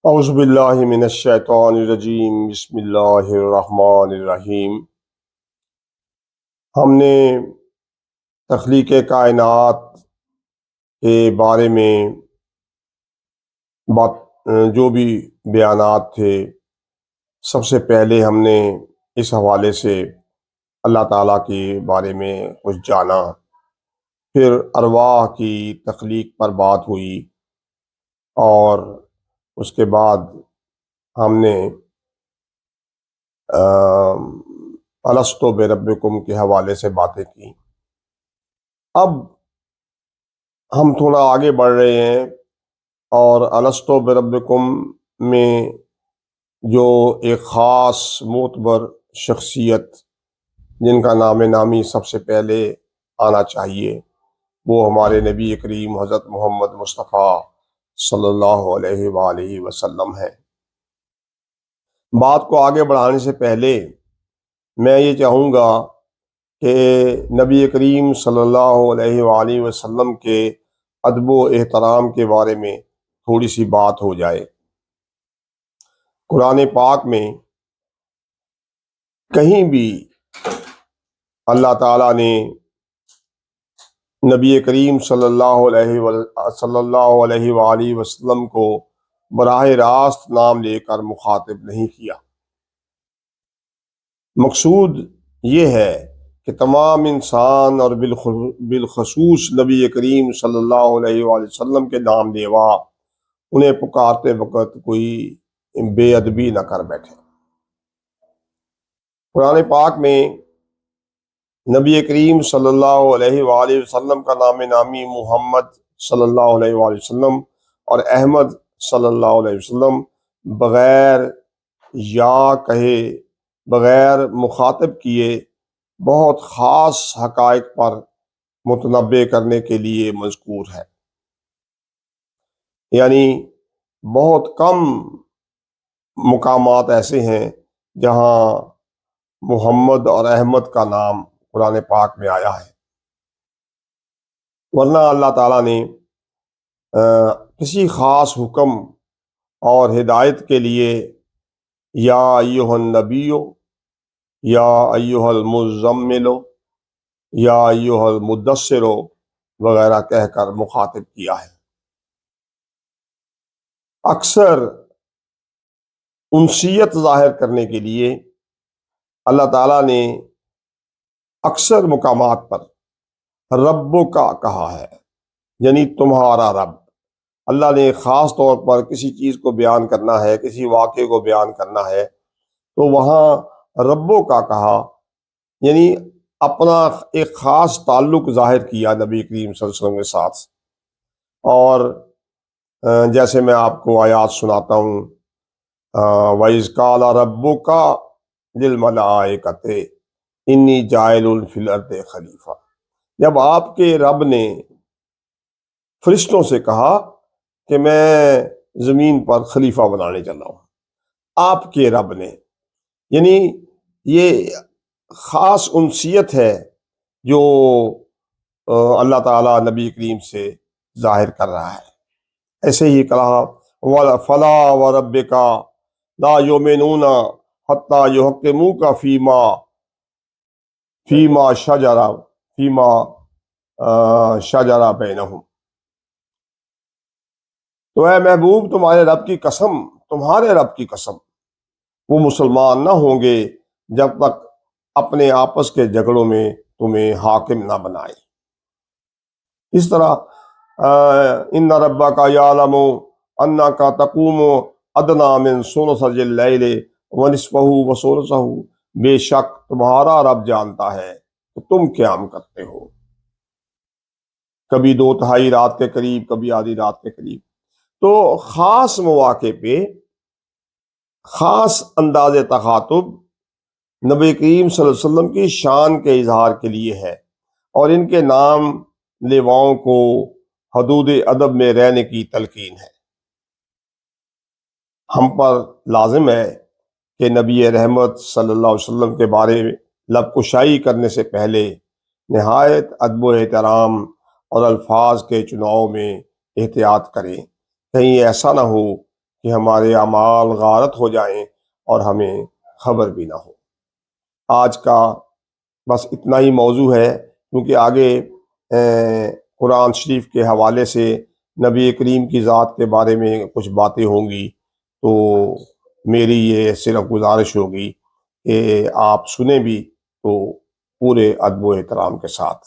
اعوذ باللہ من الشیطان الرجیم، بسم اللہ الرحمن الرحیم۔ ہم نے تخلیق کائنات کے بارے میں بات جو بھی بیانات تھے، سب سے پہلے ہم نے اس حوالے سے اللہ تعالیٰ کے بارے میں کچھ جانا، پھر ارواح کی تخلیق پر بات ہوئی، اور اس کے بعد ہم نے الستو بربکم کے حوالے سے باتیں کی۔ اب ہم تھوڑا آگے بڑھ رہے ہیں، اور الستو بربکم میں جو ایک خاص معتبر شخصیت جن کا نام نامی سب سے پہلے آنا چاہیے، وہ ہمارے نبی کریم حضرت محمد مصطفیٰ صلی اللہ علیہ وآلہ وسلم ہے۔ بات کو آگے بڑھانے سے پہلے میں یہ چاہوں گا کہ نبی کریم صلی اللہ علیہ وآلہ وسلم کے ادب و احترام کے بارے میں تھوڑی سی بات ہو جائے۔ قرآن پاک میں کہیں بھی اللہ تعالیٰ نے نبی کریم صلی اللہ علیہ وآلہ وسلم کو براہ راست نام لے کر مخاطب نہیں کیا۔ مقصود یہ ہے کہ تمام انسان اور بالخصوص نبی کریم صلی اللہ علیہ وآلہ وسلم کے نام لیوا انہیں پکارتے وقت کوئی بے ادبی نہ کر بیٹھے۔ قرآن پاک میں نبی کریم صلی اللہ علیہ وآلہ وسلم کا نام نامی محمد صلی اللہ علیہ وآلہ وسلم اور احمد صلی اللہ علیہ وسلم بغیر یا کہے بغیر مخاطب کیے بہت خاص حقائق پر متنبع کرنے کے لیے مذکور ہے۔ یعنی بہت کم مقامات ایسے ہیں جہاں محمد اور احمد کا نام قرآن پاک میں آیا ہے، ورنہ اللہ تعالیٰ نے کسی خاص حکم اور ہدایت کے لیے یا ایھا النبیو، یا ایھا المزمل، یا ایھا المدثر وغیرہ کہہ کر مخاطب کیا ہے۔ اکثر انسیت ظاہر کرنے کے لیے اللہ تعالیٰ نے اکثر مقامات پر ربوں کا کہا ہے، یعنی تمہارا رب۔ اللہ نے خاص طور پر کسی چیز کو بیان کرنا ہے، کسی واقعے کو بیان کرنا ہے، تو وہاں ربوں کا کہا، یعنی اپنا ایک خاص تعلق ظاہر کیا نبی کریم صلی اللہ علیہ وسلم کے ساتھ۔ اور جیسے میں آپ کو آیات سناتا ہوں، وَإِذْ قَالَ رَبُّكَ لِلْمَلَائِكَةِ إِنِّي جَاعِلٌ فِي الْأَرْضِ خَلِيفَةً، جب آپ کے رب نے فرشتوں سے کہا کہ میں زمین پر خلیفہ بنانے چل رہا ہوں، آپ کے رب نے، یعنی یہ خاص انسیت ہے جو اللہ تعالیٰ نبی کریم سے ظاہر کر رہا ہے۔ ایسے ہی کہا فلا وربک لا یؤمنون حتی یحکموک فیما شجر بینہم، تو اے محبوب تمہارے رب کی قسم، تمہارے رب کی قسم، وہ مسلمان نہ ہوں گے جب تک اپنے آپس کے جھگڑوں میں تمہیں حاکم نہ بنائے۔ اس طرح ان ربک یعلم انک تقوم ادنی من ثلثی اللیل ونصفہ وثلثہ، بے شک تمہارا رب جانتا ہے کہ تم قیام کرتے ہو کبھی 2/3 رات کے قریب، کبھی آدھی رات کے قریب۔ تو خاص مواقع پہ خاص انداز تخاطب نبی کریم صلی اللہ علیہ وسلم کی شان کے اظہار کے لیے ہے، اور ان کے نام لیواؤں کو حدود ادب میں رہنے کی تلقین ہے۔ ہم پر لازم ہے کہ نبی رحمت صلی اللہ علیہ وسلم کے بارے میں لب کشائی کرنے سے پہلے نہایت ادب و احترام اور الفاظ کے چناؤ میں احتیاط کریں، کہیں ایسا نہ ہو کہ ہمارے اعمال غارت ہو جائیں اور ہمیں خبر بھی نہ ہو۔ آج کا بس اتنا ہی موضوع ہے، کیونکہ آگے قرآن شریف کے حوالے سے نبی کریم کی ذات کے بارے میں کچھ باتیں ہوں گی، تو میری یہ صرف گزارش ہوگی کہ آپ سنیں بھی تو پورے ادب و احترام کے ساتھ۔